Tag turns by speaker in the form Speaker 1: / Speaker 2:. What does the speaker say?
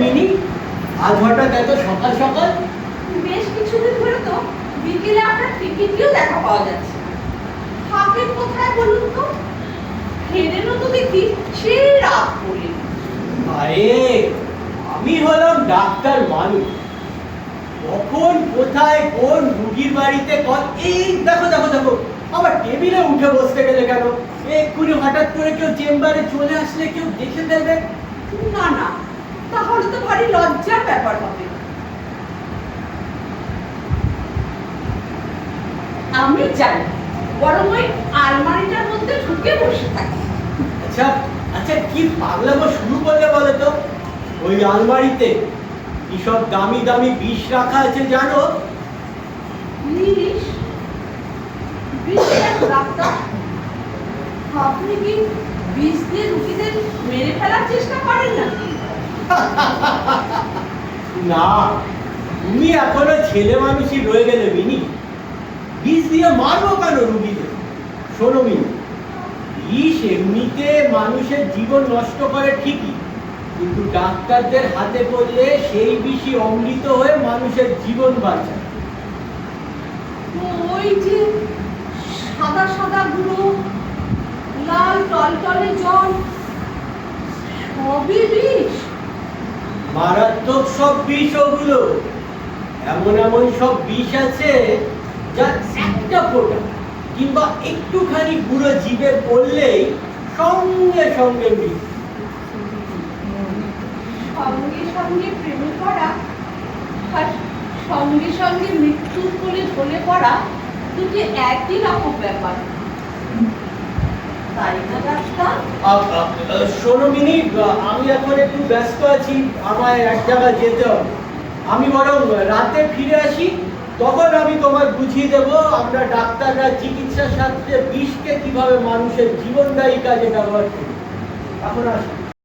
Speaker 1: Mini, আজ হঠাৎ এত সকাল সকাল?
Speaker 2: বেশ কিছুদিন ধরে তো বিকেলে আপনার টিকিটিও দেখা পাওয়া যাচ্ছে। থাকেন কোথায় বলুন তো? ফেরেনও তো দেখি সেই রাত করে।
Speaker 1: আরে আমি হলাম ডাক্তার মানুষ, কখন কোথায় কোন রুগীর বাড়িতে এই দেখো দেখো দেখো, আমার টেবিলে উঠে বসতে গেলে কেন? এক্ষুনি হঠাৎ করে কেউ চেম্বারে চলে আসলে কেউ দেখে দেবে।
Speaker 2: না না, তাহলে তো ভারী লজ্জার ব্যাপার হবে। আমি জানি, বরং ওই আলমারিটার মধ্যে ঢুকে বসে থাকি।
Speaker 1: আচ্ছা আচ্ছা, কি পাগলামো শুরু করলে বলো তো? ওই আলমারিতে কি সব দামি দামি বিষ রাখা আছে জানো?
Speaker 2: বিষ? বিষ ডাক্তার? আপনি কি বিষ দিয়ে রুগীদের মেরে ফেলার চেষ্টা করেন নাকি?
Speaker 1: না, তুমি এখনো ছেলে মানুষই রয়ে গেলে মিনি। বিষ দিয়ে মারবো কেন রুগীদের? শোনো মিনি, বিষ এমনিতে মানুষের জীবন নষ্ট করে ঠিকই, কিন্তু ডাক্তারদের হাতে পড়লে সেই বিষই অমৃত হয়ে মানুষের জীবন বাঁচায়।
Speaker 2: ওই যে সাদা সাদা গুঁড়ো, লাল টলটলে জল, সবই বিষ।
Speaker 1: মারাত্মক সব বিষ ওগুলো। এমন এমন সব বিষ আছে যা একটা ফোঁটা কিংবা একটুখানি পুরো জীবে পড়লেই সঙ্গে সঙ্গে মৃত্যু।
Speaker 2: সঙ্গে সঙ্গে প্রেমে পড়া আর সঙ্গে সঙ্গে মৃত্যুর কোলে ঢলে পড়া দুটি একই রকম ব্যাপার, তাই না ডাক্তার?
Speaker 1: শোনো মিনি, আমি এখন একটু ব্যস্ত আছি, আমায় এক জায়গায় যেতে হবে। আমি বরং রাতে ফিরে আসি, তখন আমি তোমায় বুঝিয়ে দেব আমরা ডাক্তাররা চিকিৎসা শাস্ত্রে বিষকে কিভাবে মানুষের জীবনদায়ী কাজে ব্যবহার করি। এখন আসি।